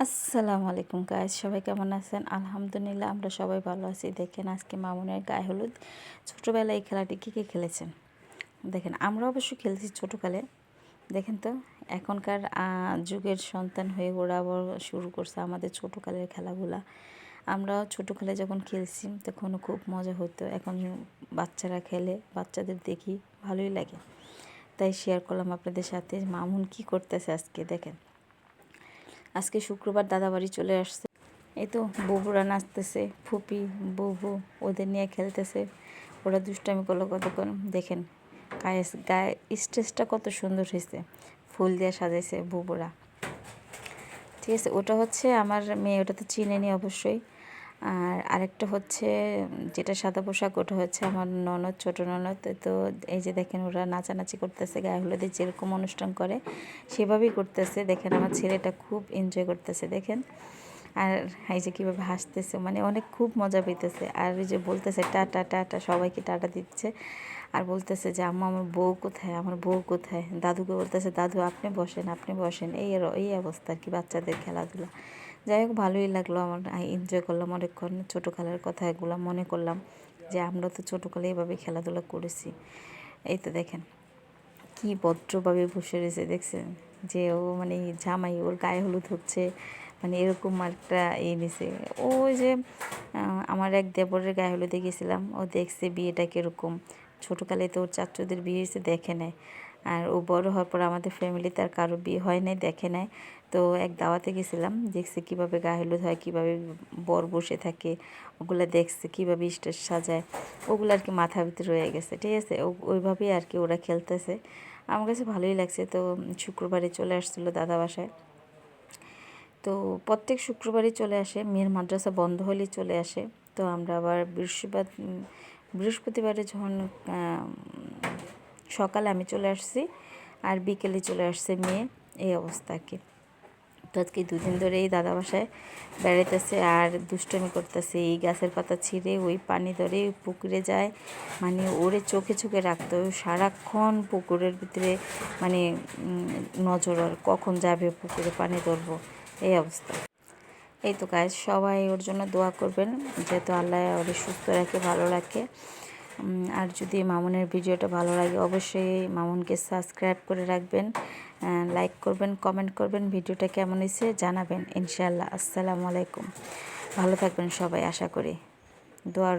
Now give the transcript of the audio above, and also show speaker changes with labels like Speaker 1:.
Speaker 1: আসসালামু আলাইকুম গাইস, সবাই কেমন আছেন? আলহামদুলিল্লাহ আমরা সবাই ভালো আছি। দেখেন আজকে মামুনের গায়ে হলুদ। ছোটোবেলায় এই খেলাটি কী খেলেছেন দেখেন। আমরা অবশ্য খেলছি ছোটোকালে। দেখেন তো এখনকার যুগের সন্তান হয়ে ওরা আবার শুরু করছে আমাদের ছোটোকালের খেলাগুলা। আমরা ছোটোকালে যখন খেলছি তখন খুব মজা হতো। এখন বাচ্চারা খেলে, বাচ্চাদের দেখি ভালোই লাগে, তাই শেয়ার করলাম আপনাদের সাথে। মামুন কি করতেছে আজকে দেখেন। আজকে শুক্রবার দাদাবাড়ি চলে আসছে। এই তো বুবুরা নাচতেছে, ফুপি বুবু ওদের নিয়ে খেলতেছে। ওরা দুষ্টামি করলো কতক্ষণ। দেখেন গায়ে স্টেজটা কত সুন্দর হয়েছে, ফুল দিয়ে সাজাইছে বুবুরা। ঠিক আছে, ওটা হচ্ছে আমার মেয়ে, ওটা তো চিনেনি অবশ্যই। আর আরেকটা হচ্ছে যেটা সাদা পোশাক, ওটা হচ্ছে আমার ননদ, ছোটো ননদ। তো এই যে দেখেন ওরা নাচানাচি করতেছে, গায়ে হলুদে যেরকম অনুষ্ঠান করে সেভাবেই করতেছে। দেখেন আমার ছেলেটা খুব এনজয় করতেছে দেখেন। আর এই যে কীভাবে হাসতেছে, মানে অনেক খুব মজা পেতেছে। আর ওই যে বলতেছে টাটা টাটা, সবাইকে টাটা দিচ্ছে। আর বলতেছে যে আম্মা আমার বউ কোথায়, আমার বউ কোথায়। দাদুকে বলতেছে দাদু আপনি বসেন, আপনি বসেন। এই অবস্থা আর কি বাচ্চাদের খেলাধুলা। যাই হোক ভালোই লাগলো, আমার এনজয় করলাম অনেকক্ষণ। ছোটোকালের কথা এগুলো মনে করলাম যে আমরা তো ছোটোকালে এভাবে খেলাধুলা করেছি। এই তো দেখেন কি ভদ্রভাবে বসে রয়েছে, দেখছেন যে ও মানে জামাই, ওর গায়ে হলুদ হচ্ছে, মানে এরকম একটা নিছে। ওই যে আমার এক দেবরের গায়ে হলুদে গেছিলাম, ও দেখছে বিয়েটা কীরকম। ছোটোকালে তো ওর চাচুদের বিয়ে হয়েছে, দেখে নেয়। আর ও বড় হওয়ার পর আমাদের ফ্যামিলিতে আর কারো বিয়ে হয় নাই, দেখে নেয়। তো এক দাওয়াতে গেছিলাম, দেখছে কীভাবে গায়ে হলুদ হয়, কীভাবে বর বসে থাকে, ওগুলো দেখছে কীভাবে স্টেজ সাজায়। ওগুলো আর কি মাথার ভিতরে রয়ে গেছে। ঠিক আছে, ওইভাবেই আর কি ওরা খেলতেছে। আমার কাছে ভালোই লাগছে। তো শুক্রবারে চলে আসছিলো দাদা বাসায়। তো প্রত্যেক শুক্রবারই চলে আসে, মেয়ের মাদ্রাসা বন্ধ হলেই চলে আসে। তো আমরা আবার বৃহস্পতিবারে যখন সকালে আমি চলে আসছি আর বিকেলে চলে আসছে মেয়ে, এই অবস্থা আর কি। তো আজকে দুদিন ধরে এই দাদা বাসায় বেড়াইতেছে আর দুষ্টমি করতেছে। এই গাছের পাতা ছিঁড়ে ওই পানি ধরে পুকুরে যায়, মানে ওরে চোখে চোখে রাখতে হয়। সারাক্ষণ পুকুরের ভিতরে মানে নজর, আর কখন যাবে পুকুরে পানি ধরবো, এই অবস্থা। এই তো গাইস, সবাই ওর জন্য দোয়া করবেন যেহেতু আল্লাহ ওরে সুস্থ রাখে, ভালো রাখে। আর যদি মামুনের ভিডিওটা ভালো লাগে অবশ্যই মামুনকে সাবস্ক্রাইব করে রাখবেন, লাইক করবেন, কমেন্ট করবেন, ভিডিওটা কেমন হয়েছে জানাবেন ইনশাআল্লাহ। আসসালামু আলাইকুম, ভালো থাকবেন সবাই, আশা করি দোয়া